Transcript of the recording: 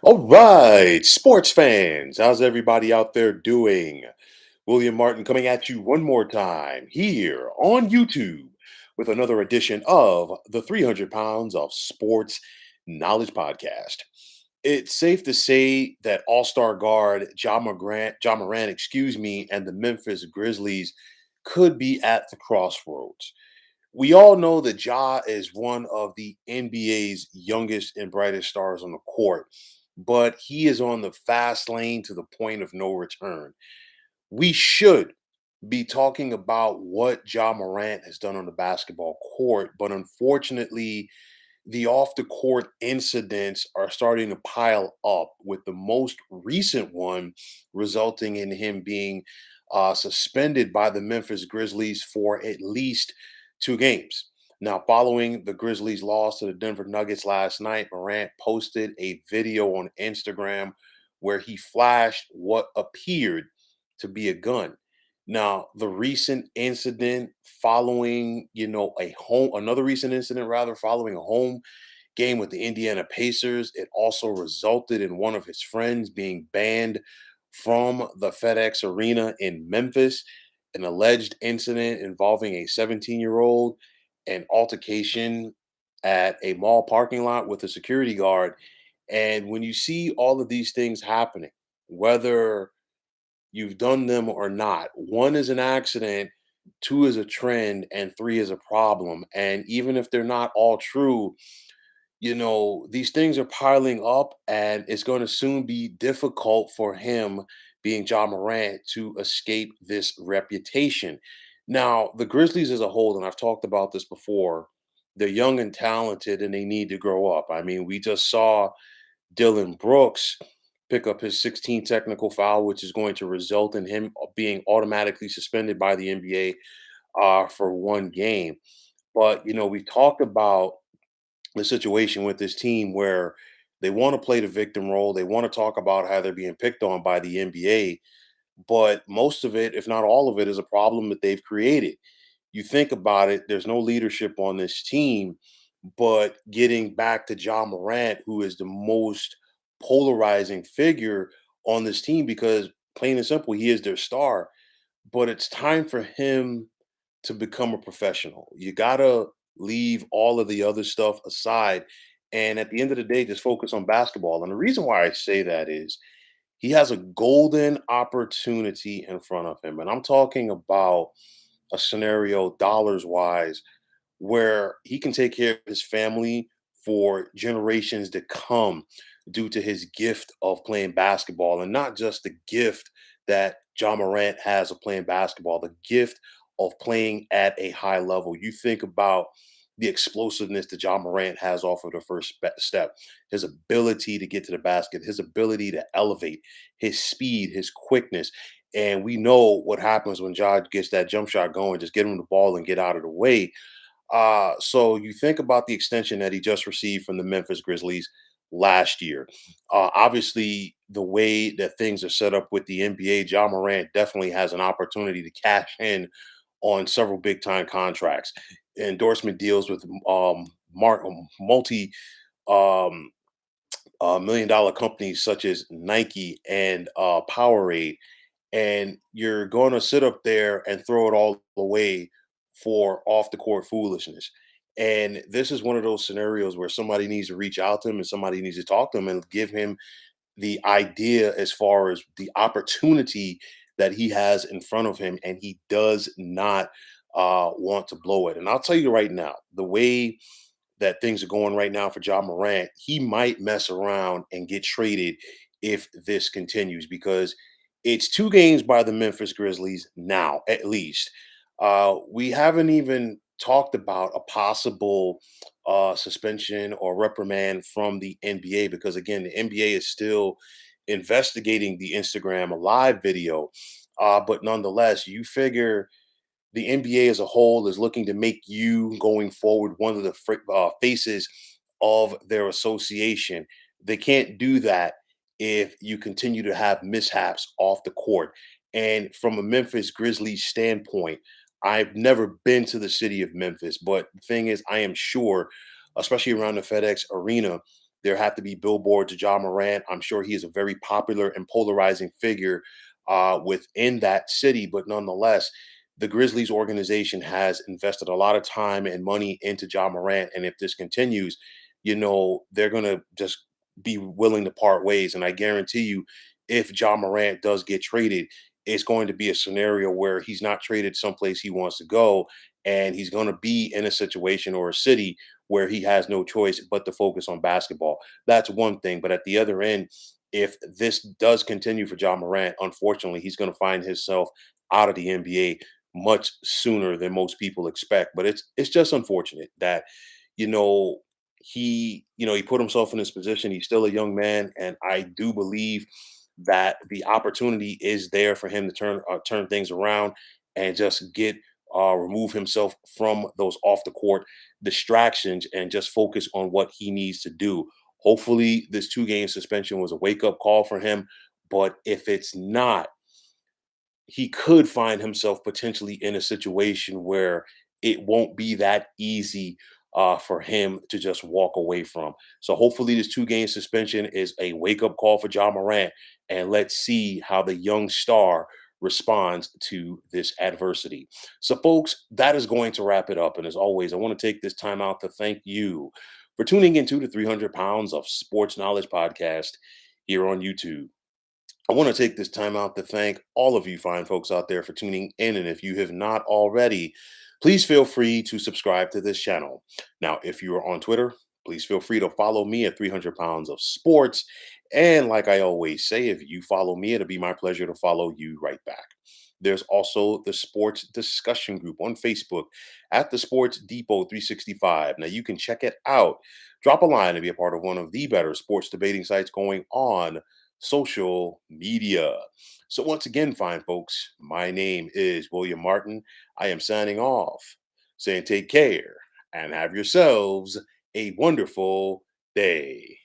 All right, sports fans, how's everybody out there doing? William Martin coming at you one more time here on YouTube with another edition of the 300 Pounds of Sports Knowledge Podcast. It's safe to say that All-Star guard Ja Morant, and the Memphis Grizzlies could be at the crossroads. We all know that Ja is one of the NBA's youngest and brightest stars on the court, but he is on the fast lane to the point of no return. We should be talking about what Ja Morant has done on the basketball court, but unfortunately, the off the court incidents are starting to pile up, with the most recent one resulting in him being suspended by the Memphis Grizzlies for at least 2 games. Now, following the Grizzlies' loss to the Denver Nuggets last night, Morant posted a video on Instagram where he flashed what appeared to be a gun. Now, the recent incident following, another recent incident rather following a home game with the Indiana Pacers, it also resulted in one of his friends being banned from the FedEx Arena in Memphis. An alleged incident involving a 17-year-old, an altercation at a mall parking lot with a security guard. And when you see all of these things happening, whether you've done them or not, one is an accident, two is a trend, and three is a problem. And even if they're not all true, these things are piling up, and it's going to soon be difficult for him, being John Morant, to escape this reputation. Now, the Grizzlies as a whole, and I've talked about this before, they're young and talented and they need to grow up. I mean, we just saw Dylan Brooks pick up his 16th technical foul, which is going to result in him being automatically suspended by the NBA for 1 game. But, we talked about the situation with this team where they want to play the victim role. They want to talk about how they're being picked on by the NBA, but most of it, if not all of it, is a problem that they've created. You think about it, there's no leadership on this team, but getting back to John Morant, who is the most polarizing figure on this team because plain and simple, he is their star, but it's time for him to become a professional. You gotta leave all of the other stuff aside. And at the end of the day, just focus on basketball. And the reason why I say that is he has a golden opportunity in front of him. And I'm talking about a scenario, dollars wise, where he can take care of his family for generations to come due to his gift of playing basketball, and not just the gift that John Morant has of playing basketball, the gift of playing at a high level. You think about the explosiveness that John Morant has off of the first step, his ability to get to the basket, his ability to elevate, his speed, his quickness. And we know what happens when John gets that jump shot going. Just get him the ball and get out of the way. So you think about the extension that he just received from the Memphis Grizzlies last year. Obviously, the way that things are set up with the NBA, John Morant definitely has an opportunity to cash in on several big time contracts, endorsement deals with multi um, $1 million companies such as Nike and Powerade, and you're going to sit up there and throw it all away for off the court foolishness. And this is one of those scenarios where somebody needs to reach out to him and somebody needs to talk to him and give him the idea as far as the opportunity that he has in front of him, and he does not want to blow it. And I'll tell you right now, the way that things are going right now for John Morant, he might mess around and get traded if this continues, because it's 2 games by the Memphis Grizzlies now, at least. We haven't even talked about a possible suspension or reprimand from the NBA because, again, the NBA is still investigating the Instagram live video. But nonetheless, you figure the NBA as a whole is looking to make you going forward one of the faces of their association. They can't do that if you continue to have mishaps off the court. And from a Memphis Grizzlies standpoint, I've never been to the city of Memphis, but the thing is, I am sure, especially around the FedEx Arena, There have to be billboards of Ja Morant. I'm sure he is a very popular and polarizing figure within that city, but nonetheless, the Grizzlies organization has invested a lot of time and money into Ja Morant, and if this continues, they're gonna just be willing to part ways. And I guarantee you, if Ja Morant does get traded, it's going to be a scenario where he's not traded someplace he wants to go, and he's going to be in a situation or a city where he has no choice but to focus on basketball. That's one thing. But at the other end, if this does continue for Ja Morant, unfortunately, he's going to find himself out of the NBA much sooner than most people expect. But it's just unfortunate that you know he put himself in this position. He's still a young man, and I do believe that the opportunity is there for him to turn things around and just remove himself from those off the court distractions and just focus on what he needs to do. Hopefully, this 2 game suspension was a wake up call for him. But if it's not, he could find himself potentially in a situation where it won't be that easy for him to just walk away from. So hopefully, this 2 game suspension is a wake up call for John Morant, and let's see how the young star responds to this adversity. So, folks, that is going to wrap it up. And as always, I want to take this time out to thank you for tuning into the 300 Pounds of Sports Knowledge podcast here on YouTube. I want to take this time out to thank all of you fine folks out there for tuning in. And if you have not already, please feel free to subscribe to this channel. Now, if you are on Twitter, please feel free to follow me at 300 Pounds of Sports. And like I always say, if you follow me, it'll be my pleasure to follow you right back. There's also the sports discussion group on Facebook at the Sports Depot 365. Now you can check it out. Drop a line to be a part of one of the better sports debating sites going on social media. So, once again, fine folks, my name is William Martin. I am signing off, saying take care and have yourselves a wonderful day.